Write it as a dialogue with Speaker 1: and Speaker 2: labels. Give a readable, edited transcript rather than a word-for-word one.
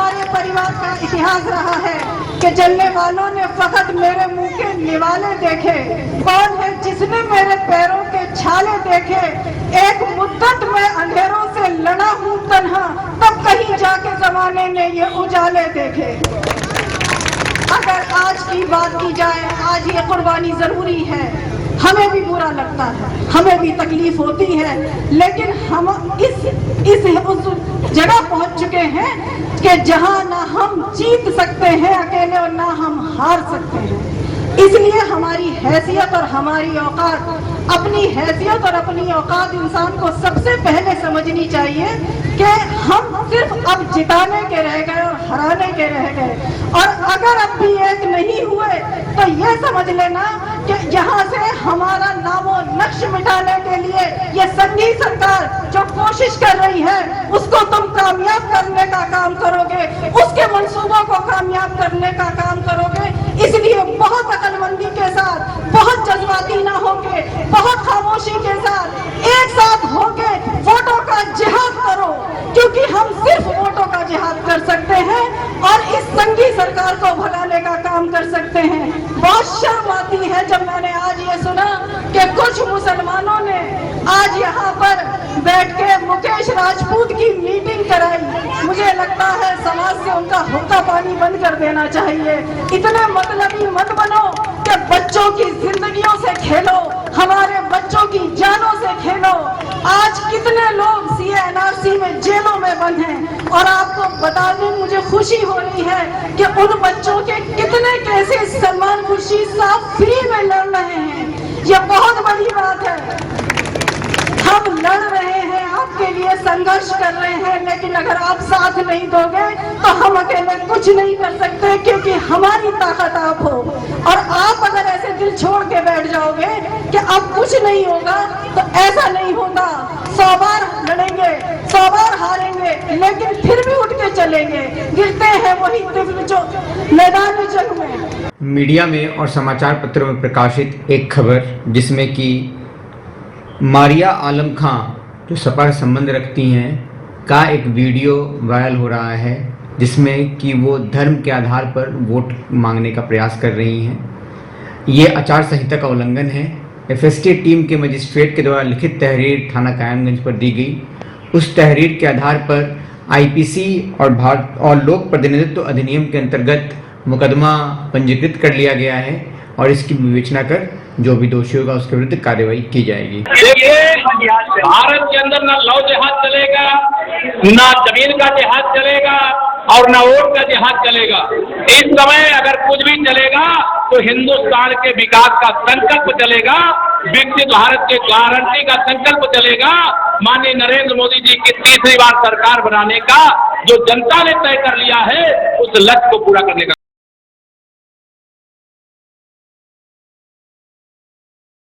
Speaker 1: हमारे परिवार का इतिहास रहा है कि जलने वालों ने फकत मेरे मुंह के निवाले देखे। कौन है जिसने मेरे पैरों के छाले देखे। एक मुद्दत में अंधेरों से लड़ा हूं तन्हा, तब कहीं जाके जमाने ने ये उजाले देखे। अगर आज की बात की जाए, आज ये कुर्बानी जरूरी है। हमें भी बुरा लगता है, हमें भी तकलीफ होती है, लेकिन हम उस जगह पहुंच चुके हैं कि जहां ना हम जीत सकते हैं अकेले और ना हम हार सकते हैं। इसलिए हमारी हैसियत और हमारी औकात, अपनी हैसियत और अपनी औकात इंसान को सबसे पहले समझनी चाहिए कि हम सिर्फ अब जिताने के रह गए और हराने के रह गए। और अगर अब भी एक नहीं हुए तो यह समझ लेना कि यहाँ से हमारा नामो नक्श मिटाने के लिए ये संघी सरकार जो कोशिश कर रही है उसको तुम कामयाब करने का काम करोगे, उसके मंसूबों को कामयाब करने का काम करोगे। इसलिए बहुत अकलमंदी के साथ, बहुत जज्बाती ना होके, बहुत खामोशी के साथ एक साथ होके वोटों का जिहाद करो, क्योंकि हम सिर्फ वोटों का जिहाद कर सकते हैं और इस संघी सरकार को भगाने का काम कर सकते हैं। बहुत शर्म आती है जब मैंने आज ये सुना कि कुछ मुसलमानों ने आज यहाँ पर बैठ के मुकेश राजपूत की मीटिंग कराई। मुझे लगता है समाज से उनका हुक्का पानी बंद कर देना चाहिए। इतने मतलबी मत बनो कि बच्चों की जिंदगियों से खेलो, हमारे बच्चों की जानों से खेलो। आज कितने लोग CA/NRC में जेलों में बंद हैं और आपको बताने मुझे खुशी हो रही है कि उन बच्चों के कितने केसेस सलमान खुर्शीद साहब फ्री में लड़ रहे हैं। ये बहुत बड़ी बात है। हम लड़ रहे हैं, आपके लिए संघर्ष कर रहे हैं, लेकिन अगर आप साथ नहीं दोगे तो हम अकेले कुछ नहीं कर सकते, क्योंकि हमारी ताकत आप हो। और आप अगर ऐसे दिल छोड़ के बैठ जाओगे कि अब कुछ नहीं होगा, तो ऐसा नहीं होगा। 100 बार लड़ेंगे, 100 बार हारेंगे, लेकिन फिर भी उठ के चलेंगे। गिरते हैं वही दिल जो मैदान जंग में।
Speaker 2: मीडिया में और समाचार पत्रों में प्रकाशित एक खबर जिसमें कि मारिया आलम खां जो सपा से संबंध रखती हैं का एक वीडियो वायरल हो रहा है, जिसमें कि वो धर्म के आधार पर वोट मांगने का प्रयास कर रही हैं। ये आचार संहिता का उल्लंघन है। FST टीम के मजिस्ट्रेट के द्वारा लिखित तहरीर थाना कायमगंज पर दी गई। उस तहरीर के आधार पर IPC और लोक प्रतिनिधित्व अधिनियम के अंतर्गत मुकदमा पंजीकृत कर लिया गया है और इसकी विवेचना कर जो भी दोषी होगा उसके विरुद्ध कार्रवाई की जाएगी।
Speaker 3: देखिए, भारत के अंदर ना लव जिहाद चलेगा, ना जमीन का जिहाद चलेगा और ना वोट का जिहाद चलेगा। इस समय अगर कुछ भी चलेगा तो हिंदुस्तान के विकास का संकल्प चलेगा, विकसित भारत के गारंटी का संकल्प चलेगा। माननीय नरेंद्र मोदी जी की तीसरी बार सरकार बनाने का जो जनता ने तय कर लिया है, उस लक्ष्य को पूरा करने का